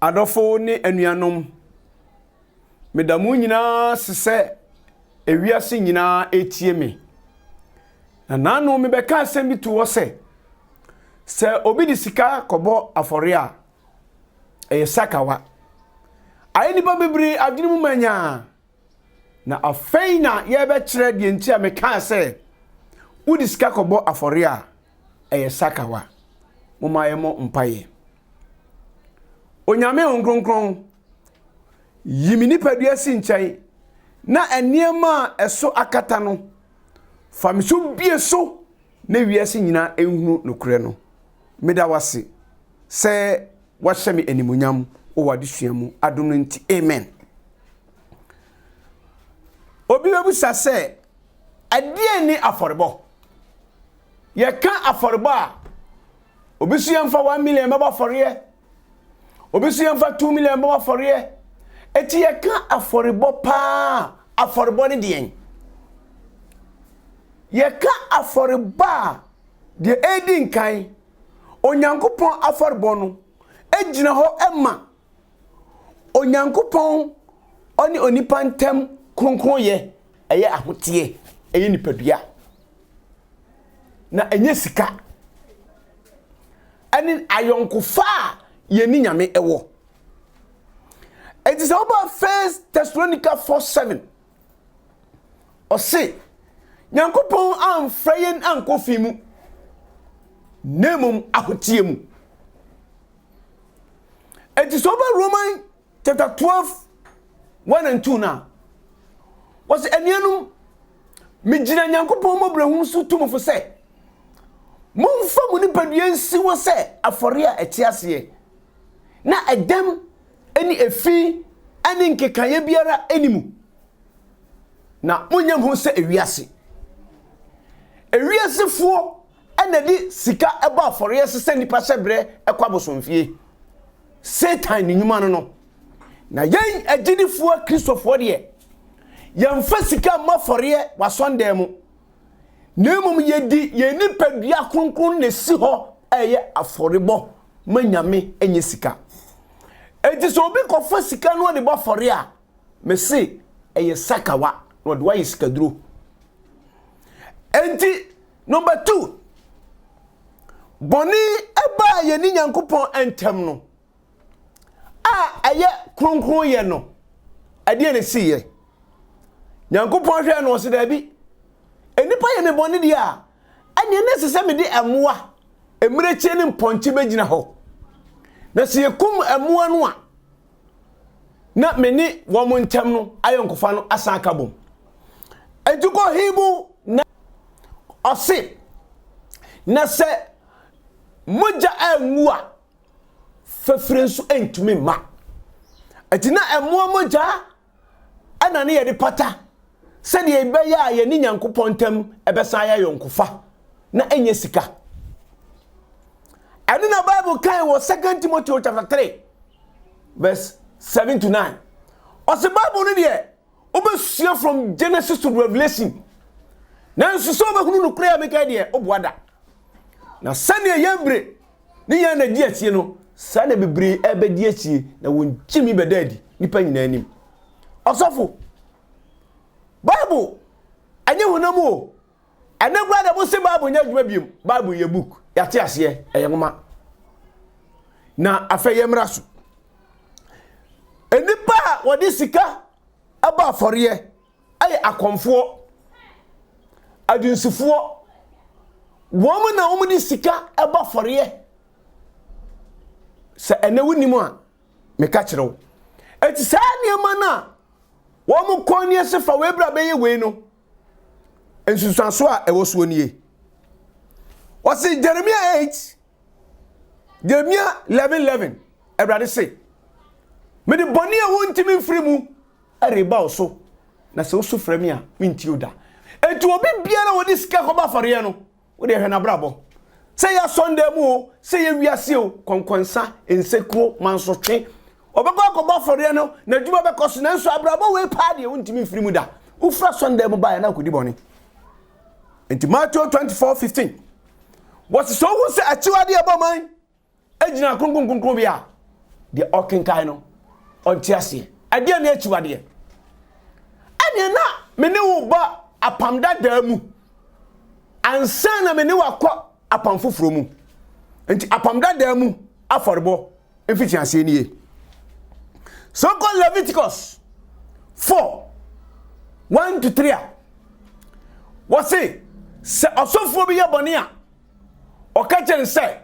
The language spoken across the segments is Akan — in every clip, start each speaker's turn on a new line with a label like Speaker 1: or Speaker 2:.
Speaker 1: Adofo ne anuanom medamu nyina sese ewiase nyina etie me na nanu me beka asem bitu wo se obi di sika kobo afore a sakawa ayi nipa bebiri adwene mu manya na afei na ye be kire de nti a meka se udi sika kobo afore a sakawa momaye mo mpaye Onyame onkronkron yimini padua si nkyai na eniema eso akata no famiso bie so na wiase nyina ehunu nokure no meda wase se wahye animunyam o wadesuamu adom nti amen obi bebusa se adie ni aforebo ye ka aforebo a obi su yemfa 1 million meba afore Obisu yemfa 2 million bo afore eti ye ka aforebo pa aforebo ne de ye ka aforeba de edin kan onyankopon aforebo no ejina ho ema onyankopon oni onipa ntem kronkron ye eye ahotie eye nipadua na enye sika ani ayonkofa yeni nyame ewo it is about 1 Thessalonica 4:7 o se nyankopon amfrayen ankofimu nemum ahotie mu it is about Romans chapter 12:1 and 2 na was enianum migina nyankopon mobrahu so tumfo se momfa mu ni padua nsi wo se afore a etiase na edem eni efi ani nkekanye biara enimu na munyam ho se ewiase fo enadi sika eba afore se nipa sebre ekwabosomfie Satan ni nyuma no na yen agidifo Kristofo de yemfa sika ma afore wasonde mu nemum yedi yeni padua kronkron na si ho eye aforebo manyame enye sika enti so obi kofa sika no de bafore a me se eye sakawa no de waye sika duro enti number 2 boni eba ye ni nyankopon entem no a eye kronkron ye no ade ne si ye nyankopon hwe no se da bi enipa ye ne boni dia anye ne se me de emoa emireche ne mponche begina ho na se yekum emoa no a na meni wo mo ntem no ayonkofa no asaka bom edugo hibu na ose na se moja anwu a fefrensu entumi ma atina emoa moja ana ne ye de pata se de ebe ya ye ni nyankopon ntem ebesa ya yonkofa na enye sika and in the Bible kai was 2 Timothy chapter 3 verse 7 to 9. Os the Bible no there obesua from Genesis to Revelation. Na nsuso obehunu no kura make there obuada. Na sane yembre ni ya na di atie no sane bebre ebe di atie na wonchimi bedadi nipa nyina anim. Osofo Bible anye honam o anagwa da bo se Bible nya djuma biem Bible ye book yate ase eyengoma na afeye mraso enipa wodi sika aba afore ay akomfo adunsifo womu na womu di sika aba afore se enewu nimu a meka kirewo eti sa niema na womu konye se fa we bra beye we no ensusanso a ewoso nie wasi Jeremiah 8 Jeremiah 11:11 Ebrade say me de boni a wontimi mfiri mu areba oso na se oso frame a minti oda etu obi biara wodi sika ko ba fare no wo de hwe na brabo se ya sonde mu o se ya wiase o konkonsa ensekro mansotwe obego ko ba fare no na djuma be koso na nso abrabo we pa de wontimi mfiri mu da ufra sonde mu ba ya na kodi boni enti Matthew 24:15 what's so who say achiwade aba man ejina kronkron bia de okenkai no onte ase ade na achiwade ane na me ne wo ba apamda da mu ansa na me ne wakọ apam foforo mu enti apamda da mu aforebo efiti ase nie so called Leviticus 4:1-3 what say se osofo bi ye bone a o ka chen se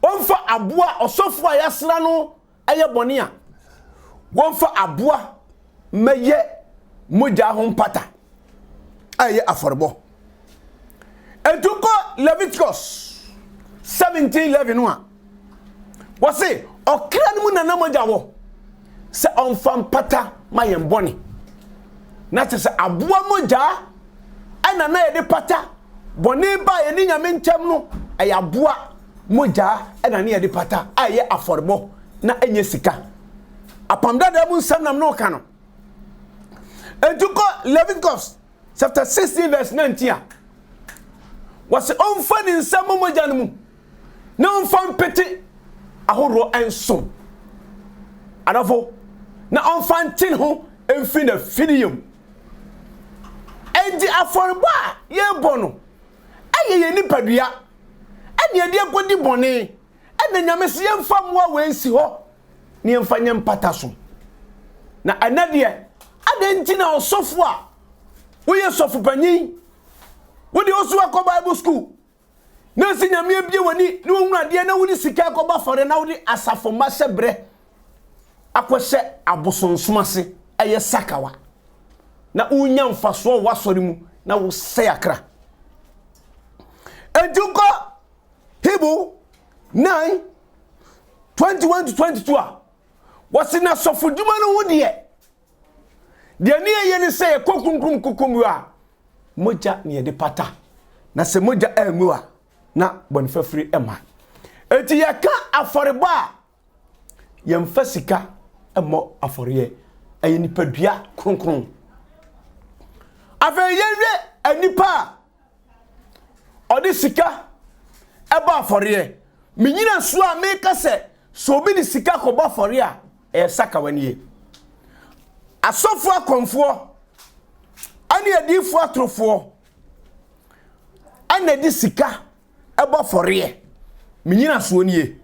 Speaker 1: onfa aboa osofo ayasra no aye bone a wonfa aboa meye moja ho mpata aye aforebo eduko Leviticus 17:11 no a what say okra no mu nana moja wo se onfa mpata mayen bone na te se aboa moja ana na ye de pata bone ba ye ni nyame ntem no aye aboa moja ana na ye de pata aye aforebo na enye sika apamda da mu nsam nam no ka no eduko Leviticus chapter 16:19 was onfa ni nsam moja no mu na onfa mpete ahoro enso adafo na onfa ntin ho emfi na fidium enti aforebo a ye bono aye ye nipadua ene ye de akodi bone ene nyame se ye mfa moa wensi ho ne mfa nye mpata so na anade adenti na osofo a wo ye sofo panyin wo de osu akọ Bible school na si nyame ebie wani ne wo hunu ade na wo ni sika akọba fore na wo de asafo ma sebre akwose abosonsomase eye sakawa na unya mfaso wasori mu na wo se akra eduko Hebrew 9:21-22 a wasina sofoduma no wo de ne ye ne se kokunkum kokomu a moja ne de pata na se moja emu a na bonfafiri ema enti yaka aforebo a yemfa sika emo aforiye ayi nipadua kronkron afa yewe anipa odi sika eba aforiye menyina so a meka se so bi ni sika ko ba aforiye a e saka waniye asofo akonfo ani adifo atrofo anadi sika eba aforiye menyina so niye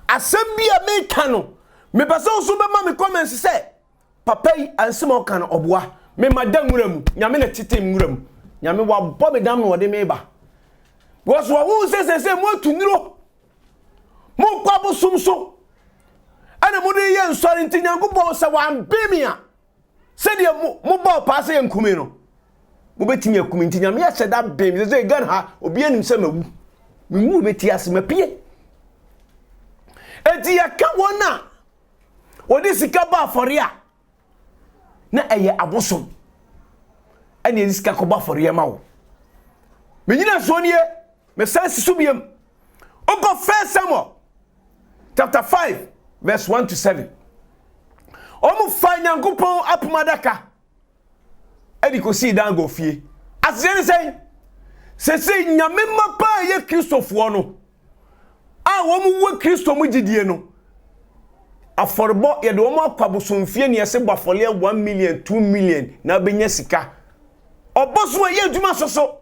Speaker 1: asem bia meka no me pese so be ma me comment se papa yi ansem o kan oboa me madam nwuram nyame na tete nwuram nyame wa bo me dam no wode me ba because wo se mo tuniro mo kwa bosum so ana mo de ye nsori ntinyango bo se wa ambemia se de mo bo pa se yankumi no mo betimi yakumi ntinyame ya se da bem se gan ha obi anim se mawu mu beti ase mapie enti yaka wona wode sika ba afore a na eye abosom ene sika ko ba afore ma wo menyina so nie me sense subiem oko 1 Samuel chapter 5:1-7 omu fa nyankopon apomadaka edi ko si dan go fie asene se nyame mapa ye kristofo no a womu wo kristo mu gidie no aforbo ye de womu akwabosomfie ne yese gbafole 1 million 2 million na benya sika oboso ye duma soso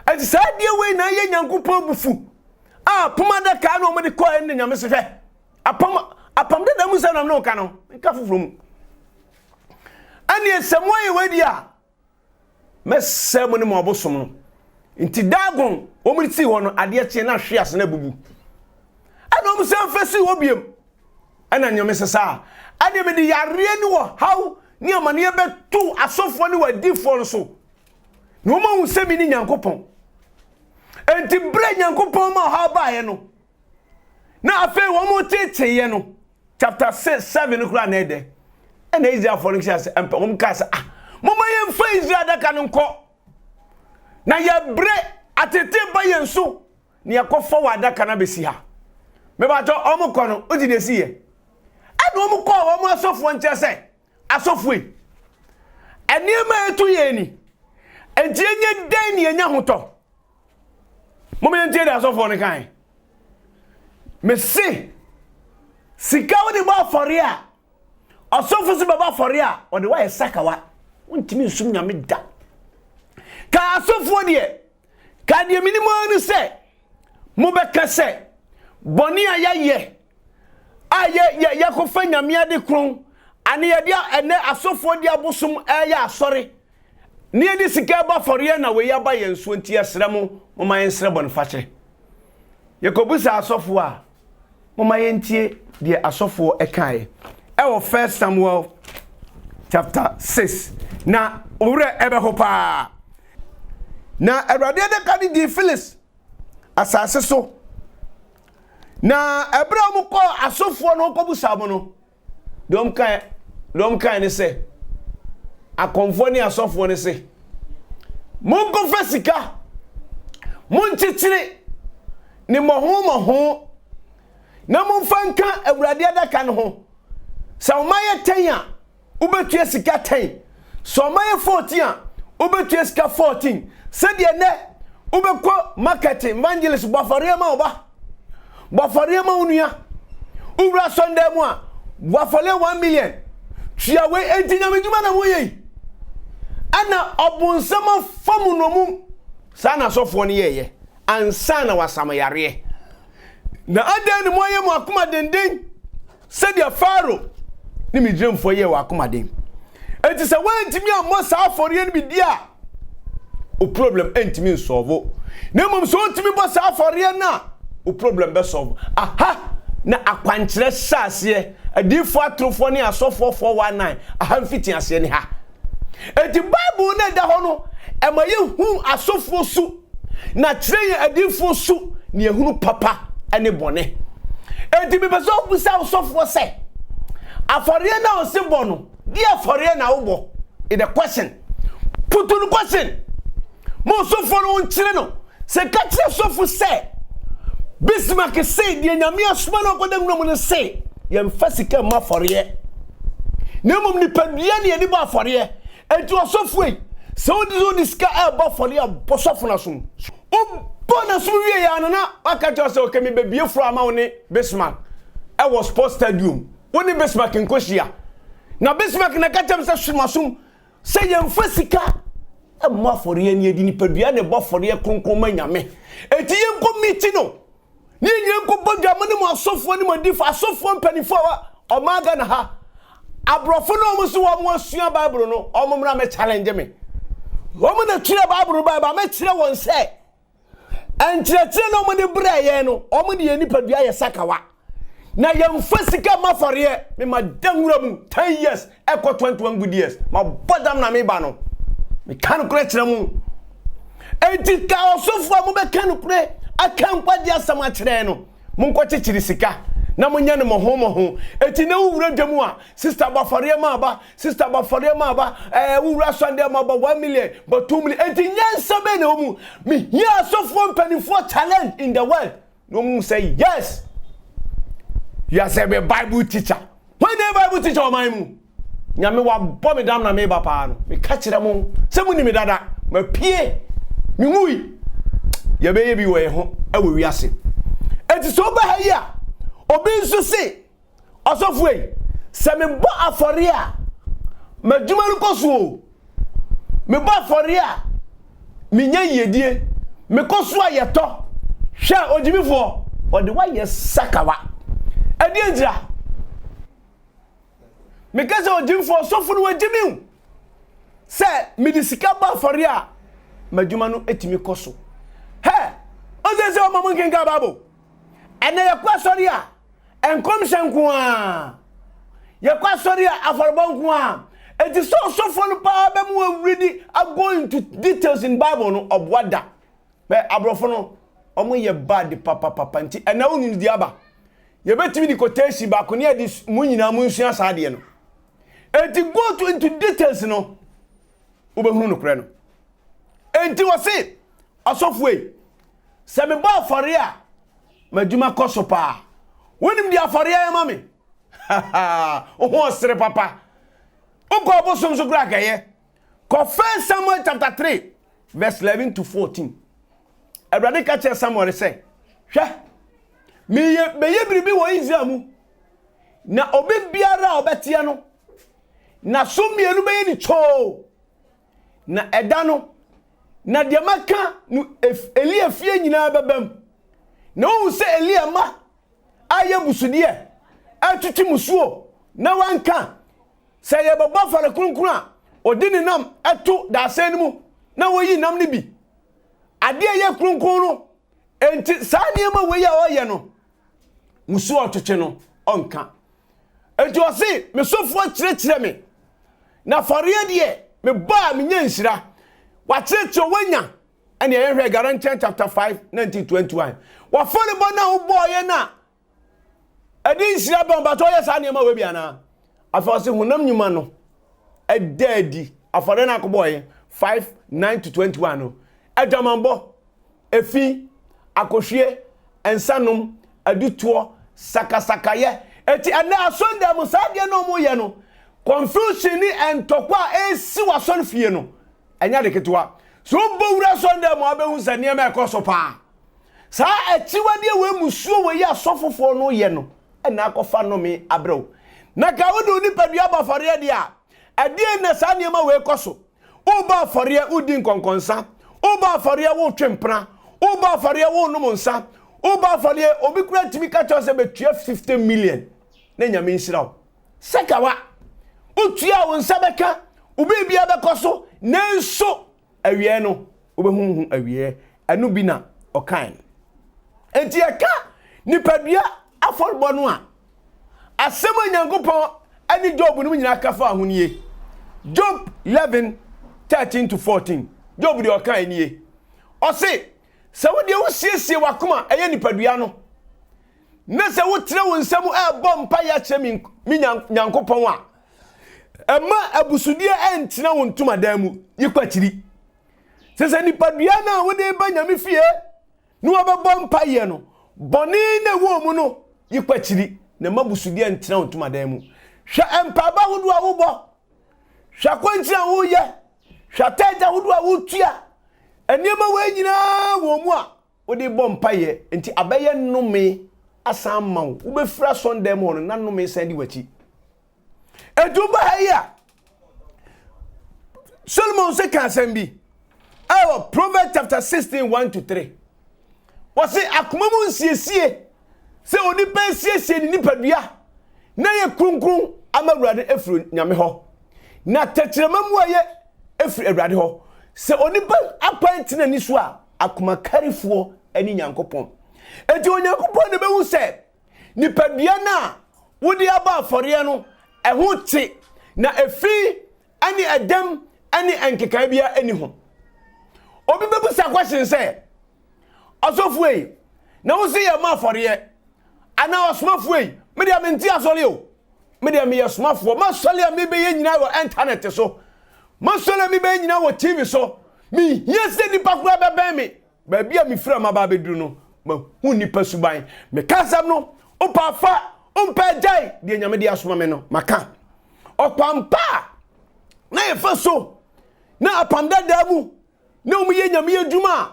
Speaker 1: ati sadie we na ye nyankopon bufu a pomada ka na omde ko en nyame se hwe apam de damu se na no ka no nka foforo ani esemo ye wedi a mesemo ne mo obosom no nti dagon omriti ho no ade tie na hwe ase na bubu ana omse mfesi obiem ana nyame se sa ade me de yare ni wo haw ni amane ye betu asofo ni wadifo no so no ma hu se mi ni nyankopon enti bre nyankopon ma ha baaye no na afi wo mo teteye no chapter 6:7 kura na ede ena Israel for next year empe wo mkasa mo ma ye mfa Israel daka no nko na ye bre atete ba ye nso ne yakofa wa daka na besi ha me ba to omuko no odi de si ye ena omuko wo mo asofo nche se asofo e eniema etu ye ni enti enye den ne enya hoto mo me ntie da asofo ne kan me se sika woni ba afori a asofo se baba afori a ode wa sakawa wontimi nsum nyame da ka asofo de ka de minimo anu se mo be ka se boni ayaye aye ko fa nyame ade kron ane ye dia ene asofo de abosom ya asori ne ye di sika ba afori na we ya ba ye nso nti asra mo ma ye nsra bon fache ye ko busa asofo a mo ma ye ntie de asofo ekae ewo 1 Samuel chapter 6 na owre ebe hopa na Awurade de ka di Phyllis asase so na ebra mu ko asofo no ko busa mo no dom kan ne se akonfo ni asofo ne se mon ko fasika mon titire ni moho na mon fanka Awurade adaka ne ho sa o maye 10 a ubetua sika 10 so maye 14 a ubetua sika 14 se de ne ubekọ marketing evangelist bafare ma oba bafare ma onua ubra Sunday mu a bafale 1 million tua we entinya meduma na moye ana obonsama famu no mu sana sofo ne yeye ansa na wasama yare na adan ni moye mu akoma denden se de faro ni midremfo ye wa akoma den enti se wantimi ammo sa afore ni bidia o problem entimi solve na mom so ntimi bo sa afore na o problem be solve aha na akwankyere sase adifo atrofo ne asofo 419 aha mfiti ase ne ha enti bible na da ho no emaye hu asofo su na kyereye adifo su ne ehunu papa ane bone enti be so busa asofo se afore na o se bono di afore na wo bo in the question put the question mo sofo no nkyere no se ka kyere sofo se Bismarck say the nyame asoma no koda ngum no say yem fasika ma afore na mum ni padua ne ni ba afore enti osofo yi se odi zo diska e ba afore a bosofo na so o bona so wie ya no na aka cho se o kemi be bie fro ama woni Bismarck e was sports stadium woni Bismarck nkohia na Bismarck na katam se hwemasum se yem fasika e ma afore ni edi ni padua ne ba afore kronkron ma nyame enti yen komiti no ni nyenko bodwa mo ne mo asofo ne mo difa asofo mpanifo o maga na ha abrofo no mo so wo mo asua bible no o mo mra me challenge me wo mo na tire bible ba me tire won se entire no mo de braye no o mo de yani padua ye sakawa na ye mfasika mafare me madanwura mu 10 years eko 21 good years ma bodam na me ba no me kan kure tire mu entika osofo mo be kan kure akan kwadi asama kire no monko chichiri sika na munya ne moho eti na wura demu a sister bafare ma ba wura Sunday ma ba 1 million but 2 million eti nyansa be na omu me here sofo mpanifo talent in the world no mu say yes you are say be Bible teacher when the Bible teacher o man mu nyame wa bo me dam na me ba pa no me ka kire mu se mu ni me dada ma pie me ngui ye be ye bi we ho e we wiase enti so ba ha ya obi nso se osofo e se me bo afore a maduma no koso me bo afore a me nya yedie me koso a yeto hwe ojimifo o de wa ye sakawa ade njira me kase ojimifo osofo no wajimiu se me disika bo afore a maduma no etimi koso he ozese o mamun kenga babo ene yakwa sori a enkom hyenko a yakwa sori a aforbonko a enti so no pa be mu awredi go into details in Bible no obwada be abrofo no omo ye bad papa nti ena wonu di aba ye betimi di quotation ba ko ne adi mu nyina mu nsua saade no enti go into details no ubehunu no kure no enti wose asofo e se me ba afore a maduma koso pa wonim di afore ya mame oho sere papa uko obosom so gra gaye ko 1 Samuel chapter 3 verse 11 to 14 Abraham ka che Samuel say hwe me ye biribi wo Israel mu na obi biara obetia no na so mienu be ni cho na eda no na de maka no Elia fie nyina bebam na wo se Elia ma aye busude atuti musuo na wanka se ye baba fare kunkun a odi ni nam eto da asen mu na wo yi nam ni bi ade ye kunkun no enti sa niema we ya oye no musuo otwetwe no onka enti o se me sofo kirekire me na fare de me ba me nyanhira wa kirekire wanya ene ye hwe Galatians chapter 5 1921 wa fole bo na wo boye na adi nhira ba ba to ye sa niema we bia na afa se hunam nyuma no edadi afare na akboye 5 9 to 21 no adamambo efi akohwie ensanom adutuo sakasakaye eti ana asonde mu sade no mu ye no confusion ni entokwa esi wason fie no enya de ketwa so bowura sonde mu abehu sane ma ekoso pa sa echiwade we musuo we ya sofofo no ye no ena akofa no me abrew na ka wodo ni padua bafare dia adie na sa niema we koso uba afare udi nkonkonsa uba afare wo twempra uba afare wo numunsa uba afare obi kura timi ka cho se betua 50 million na nyame nsiraw sekawa utua wo nsabeka ubi bia bekoso nenso awie no obehunhu awie anu bi na okan enti aka ni padua aforbo no a asema nyankopon ani Job no nyina kafa ahoniye Job 11:13 to 14 Job de okan niye o se se wo de wo siesie wakoma eye nipadua no na se wo tre wo nsam bom pa ya che mi nyankopon a ema abusudie entina wo ntuma dan mu yikwachiri se nipadua na wo de ba nyame fie no wo bom pa ye no boni na wo mu no yikwachiri na mabusudie entina wo ntuma dan mu hwa empaba wodo a wo bo hwa kwanti a wo ye hwa taja wodo a wo tua eniema we nyina wo mu a wo de bom pa ye enti abaye nnome asan ma wo befura Sunday mo no nanome sandi wachi eduba haya Solomon se kan sambi awo Proverbs chapter 16:1 to 3 wose akomamu nsiesie se oni pensiesie ni nipadua na ye krunkrum amawurade efru nyame ho na tetremamu aye efru awurade ho se oni ba apantina ni so a akoma karifo ani nyankopon enti onyankopon ne bewu se nipadua na wodi aba afore no eho te na efi ani adam ani enkeka bia ani ho obi bebusa question se osofuei na wo se ye ma afore ana osmafuei me dia menti asole o me dia me yesmafo ma sole a me be ye nyina wo internet so ma sole me be nyina wo TV so mi yese ni pakura bebe me ba bia mi fra ma ba beduru no ma hu ni pasuban me kasam no opa fa ompa jai de nyame de asoma me no maka opampa na ye fa so na apamda damu na omu ye nyame adwuma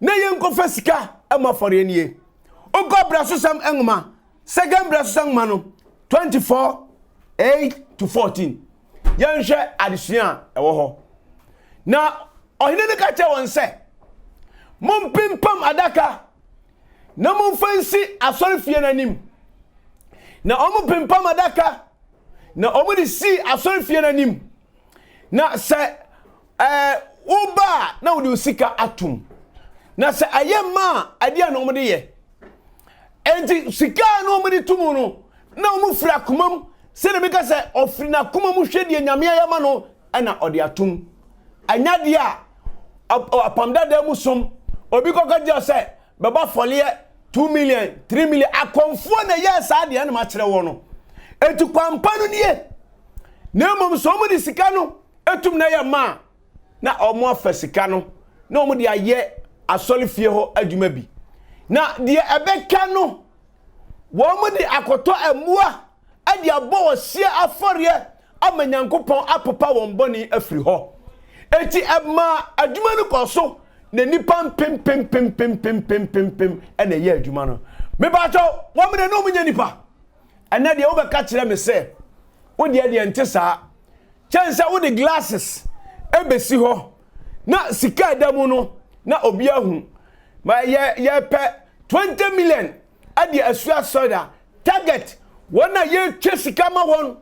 Speaker 1: na ye nkofa sika amafore nie ogobra so sam enuma second bra so sam ma no 24:8 to 14 yanhwe adesua ewo ho na ohine ne ka che won se mompimpam adaka na momfansi asori fie nanim na omu pimpam adaka na omu di si asori fie nanim na se uba na udi usika atum na se ayema adia na omu di ye enti sika na omu di tumu no na omu fira kumam se ne bika se ofiri na kumam hwedie nyame ayama no ana odi atum anyade a apamda da musom obi kokadia se baba folie 2 million 3 million akonfo na yes ade na ma kire wo no etu kwampa no nie na mom so mu di sika no etum na ye ma na omo afa sika no na omo di aye asole fie ho adwuma bi na de ebeka no wo mu di akoto amua ade abo osie afore amanyankopon apapa won boni afiri ho eti ema adwuma no koso na nipa pem ena ye adwuma no me ba cho wo me no munya nipa ɛna deɛ wo bɛka kyerɛ me sɛ wo deɛ nte saa chance wo de glasses ebesi hɔ na sika damu no na obi ahu ma ye pɛ 20 million ade asua soda target wona ye twa sika ma won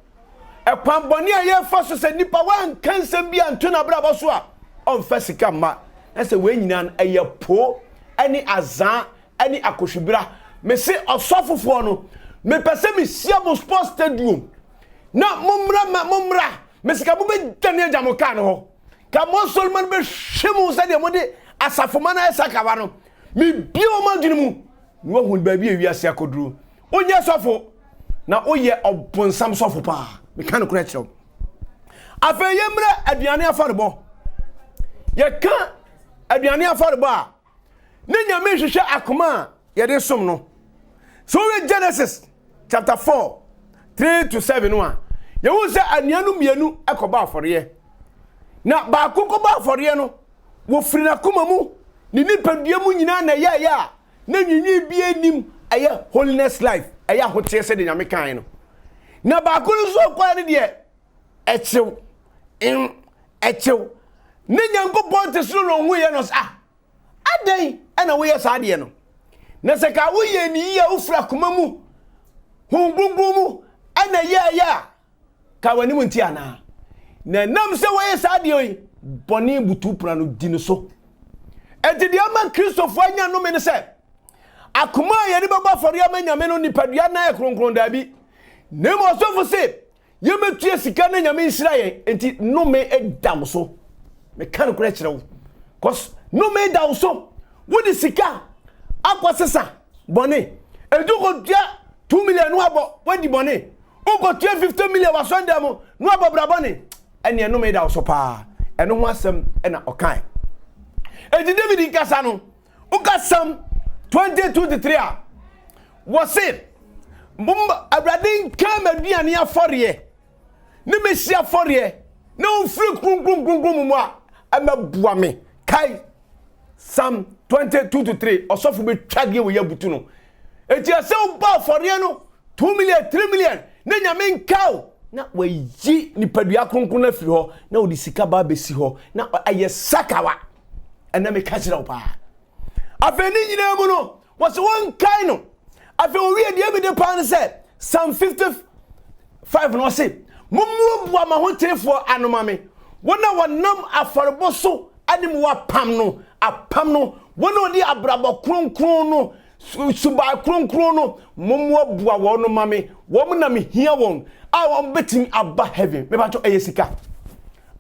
Speaker 1: ekwanbɔne a ye fa so sɛ nipa wan kansam bi anto na brabɔ so a ɔmfa sika ma na sɛ we nyina ɛyɛ po ani azan ani akohwibira me se ɔsɔfofoɔ no me pɛsɛ me sia mo sports stadium na momra me sika bo be dane agya ka no ho ka mo Solomon be hwemu sɛ de mo de asafoma na esakawa no me bio ma dwene mu no hu ba bi ewiase akoduru onye sɔfo na oyɛ ɔbonsam sɔfo pa me kan kora kyerɛw afa yemra aduane afarebo ye ka aduane afarebo a ne nyame hwehwɛ akoma ye de som no so we Genesis chapter 4 3-7 no a ye hu sɛ anuanu mienu ekoba afɔre na ba kokoba afɔre no wo firi na koma mu ni nipadua mu nyina na ya na nwinwi bi anim ɛyɛ holiness life ɛyɛ ahote sɛ de nyame kan no na ba ko so kwa ne de ɛkyew ne nyankopɔn te soro no hu ye no sa adan ɛna wo ye sa de no na sɛ ka wo ye ni ya wo fira koma mu hungungun mu ɛna ya ka wani mu nti ana na nam sɛ wo ye sa de yi boni butu pra no di no so enti de ama Kristofo anya no me ne sɛ akoma ye ne baba fɔre ama nyame no nipadua na ekronkron da bi ne mo sofo se ye metua sika na nyame nhira ye enti no me edam so me kan kora kyerɛ wo cause no me edam so wo di sika akwasesa bone edu ko tua 2 million no abo wo di bone wo ko tua 50 million wa sonda mo no abo bra bone ene no me edam so pa eno ho asem ena okan enti David kasa no ukasam 22-3 a wose abradin kam aduane afɔre ne mesi afɔre na ofri krunkrunkrunkrum mu a amabua me kai Psalm 22-3 osofo be twage wo yabutu no enti ase wo ba afɔre no 2 million 3 million ne nyame nkaw na wayi nipadua kronkron na firi hɔ na odi sika ba besi hɔ na aye sakawa ena me ka kyerɛ wo pa afeni nyina mu no was one kind no afi owie de bi de pan se Psalm 55 no say mumu bua ma ho telefo anoma me wona wonam afarebo so anim wa pam no apam no wona odi abrabo kronkron no suba kronkron no mumu bua wono ma me wo na me hia won a won betim aba heaven me ba to eyesika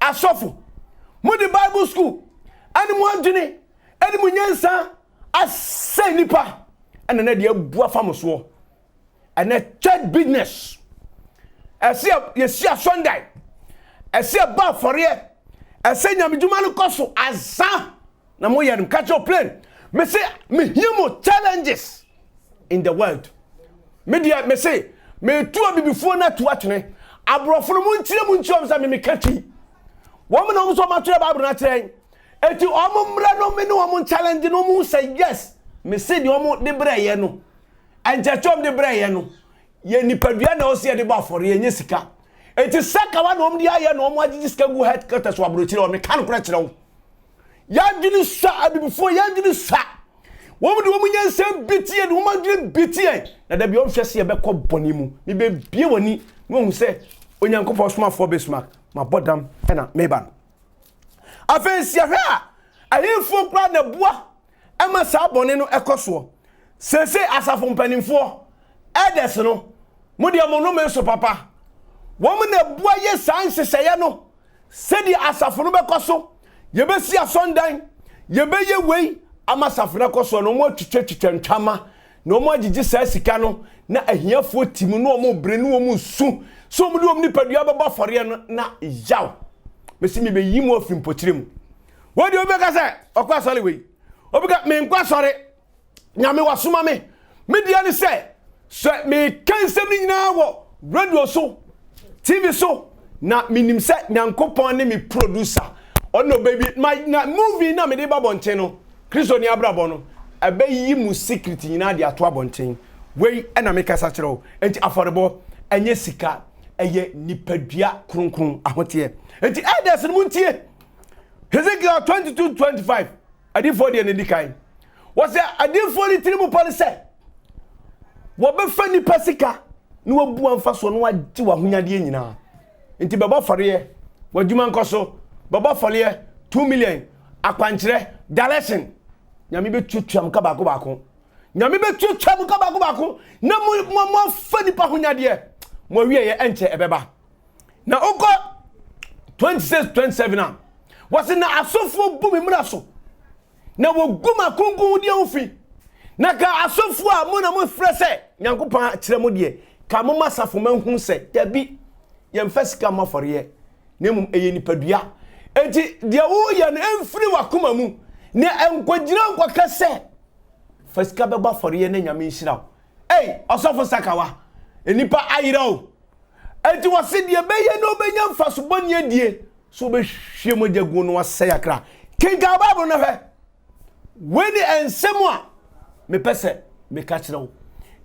Speaker 1: asofo mu di Bible school anim wandwene anim nyansa asay nipa and na de abua famoso and a church business yesia Sunday esia ba fore ese nyameduma no koso azan na mo yedum catch your plane me say me himo challenges in the world media me say me tu abibifo na tu atene abrofo mo ntire mo ntiom sa me kachi wo me no so ma ture Bible na tren eti omumra no me no mo challenge no mo say yes me say de omo de breye no anjachom de breye no ye nipadua na o se de ba fore ye sika eti saka wa no omo de aye no omo agigi sika gu headquarters wa brochire o me kan kora kire wo ya dini sa abibifo ya dini sa wo de omo nyansam bitie de omo agiri bitie na da bi o hwese ye be kɔ bɔne mu me be bie wani no hu se onyankopɔ soma fo be soma ma bodam na meban afensi ahwe a ahemfo kra na bua ema sa bɔne no ekoso sese asafo mpanimfo edes no mudi amono me so papa wo mo na bua ye san hyehyɛ no sedi asafo no bekoso ye be si asondan ye be ye wei ama asafo no koso no mo twetwetwe ntwama no mo agigi sa sika no na ahiafo timu no mo bre no mo su so mo de om nipadua beba fɔre no na yaw mesi me be yimo afim potirem wo de obeka se okwa sɔre wei obeka me nkwa sɔre nyame wasoma me dia ne se me kansem ni nyina wo radio so TV so na minim se nyankopɔn ne me producer ono baby na movie na me de babonten no Kristo ni abrabɔ no ebe yi mu secret nyina de ato abonten wei ena me kasa kyerɛ wo enti afɔrebɔ enye sika eye nipadua kronkron ahote enti elders no muntie Ezekiel 22:25 adifo de ne dikan was adifo ni tirimu police wo be fa nipa sika ni wo bu amfa so no wagye wa honyade nyina enti beba fɔre wadwuma nkoso beba fɔre 2 million akwankyere direction nyame be twetwam ka baako nyame be twetwam ka baako na mo fa nipa honyade mo wie ye enche ebeba na oko 26-27 na wasi na asofo bu me mra so na wo guma kungun de ofi na ka asofo a mo na mo frese nyankopon kire mo de ka mo masafo manhu se dabi ye mfasika mafore na mum eye nipadua enti de wo ye na emfiri wakoma mu ne enkogira nkoka se fasika beba fore na nyame nhira asofo sakawa enipa ayira o enti wasi de beye no benya mfaso boni adie so be hwe mo jagu no wase yakra kinga bible na fe weni ensemu a me pese me ka kire wo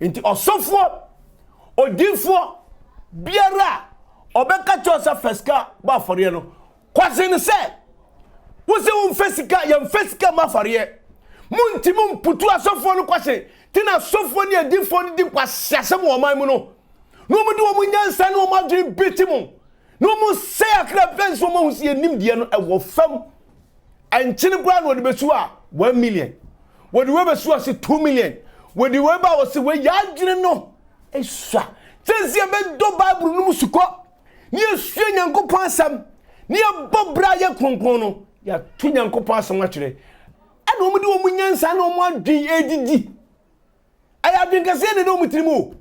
Speaker 1: enti osofo odifo biara obeka chosa feska ba fore no kwase ne se wo se wo mfesika ya mfesika ma fore munti mum putu asofo no kwase tina asofo ne adifo ne di kwase asem wo man mu no no mu di wo nyansa ne wo madwen betimu no mu say akra pens wo mu sie nim de no e wo fam ankyene bra no de besu a 1 million wo de we besu a 2 million wo de we ba wo se we ya adwene no esua tensie be do bible no musuko ni esua nyankopon asam ni bobra ye kronkron no ya tu nyankopon asam atwere ana wo mu di wo mu nyansa na wo mu adwen edidi aya adwen kase ne no mu tirimu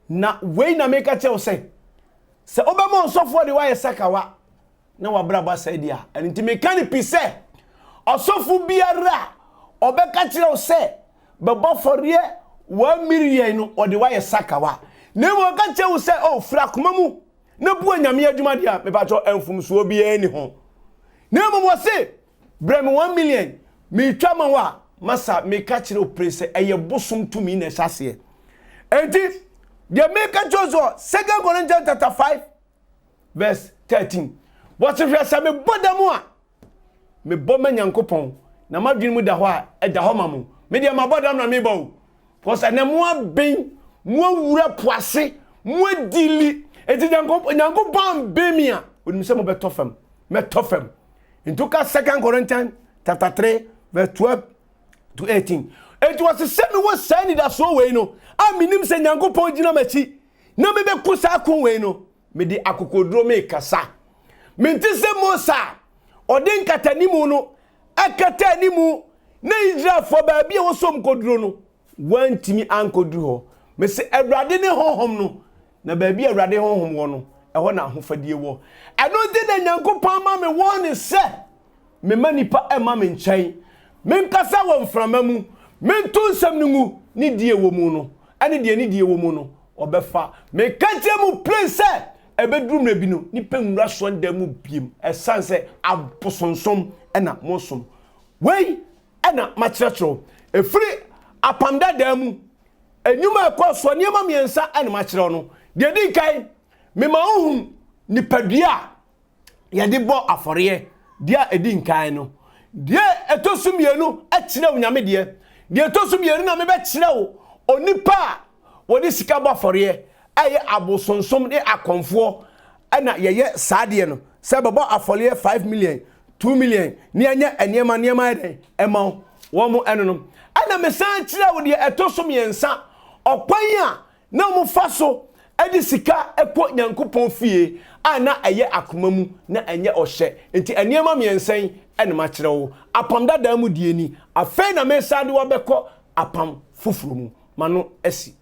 Speaker 1: na we na make a tell say se obema osofo de wa yesakawa na wabra ba sai dia enti me kan pi se osofo biara obeka kire se bebo foriye 1 million no ode wa yesakawa na mo ka kire se o fra komamu na bu anyame adwuma dia me ba cho enfumso obi ani ho na mo se brem 1 million me twama wa masa me ka kire o prese eye bosom tumi na hyase enti the make Joshua 2 Corinthians chapter 5 verse 13. What if you say me bodamu a me boma nyankopon na madwin mu da ho a e da ho mamu me dia mabodam na me bawo because na mo aben mo wura poase mo dili enti nyankopon be mi a onim se mo betofam me tofam into ka 2 Corinthians chapter 3 verse 12 to 18. It was the same was saying that so way no a minim se nyankopon gina machi na me be kusa kon we no me di akokodro me kasa me ntise mosa odin katanimu no akata nimu na Israel for ba bia wo som kodro no wantimi ankodru ho me se awrade ne honhom no na ba bia awrade honhom wo no e ho na ahofadie wo eno de na nyankopon ma me won se me manipa e ma me nkyɛn me nkasa wo mframamu mentu nsam nungu ni die wo mu no ane die ni die wo mu no obefa me kache mu place ebedrum na bi no ni penwura so ndam mu biem esanse aposonsom ena mosom wei ena makyerɛkyerɛ efiri apamda da mu enyuma ekoso niema miensa ena makyerɛ no de di kai me ma ohun ni padua ye de bo afɔre dia edi nkan no de etosum yenu akyerɛ unyame de tosum yenu na me be kyerɛ wo onipa woni sika ba fɔre aye abosonsom de akonfo na yeye saade no se babo afɔre 5 million 2 million ni anya eniema eden ema wo mo enonom ana me san kyerɛ wo de etosum yensa okwan a na mo fa so edi sika ekɔ nyankopɔn fie ana aye akomamu na enye ohye enti eniema miensan ene ma kyerɛ wo apam dada mu die ni afei na me sade wo bɛkɔ apam fufuru mu mano asi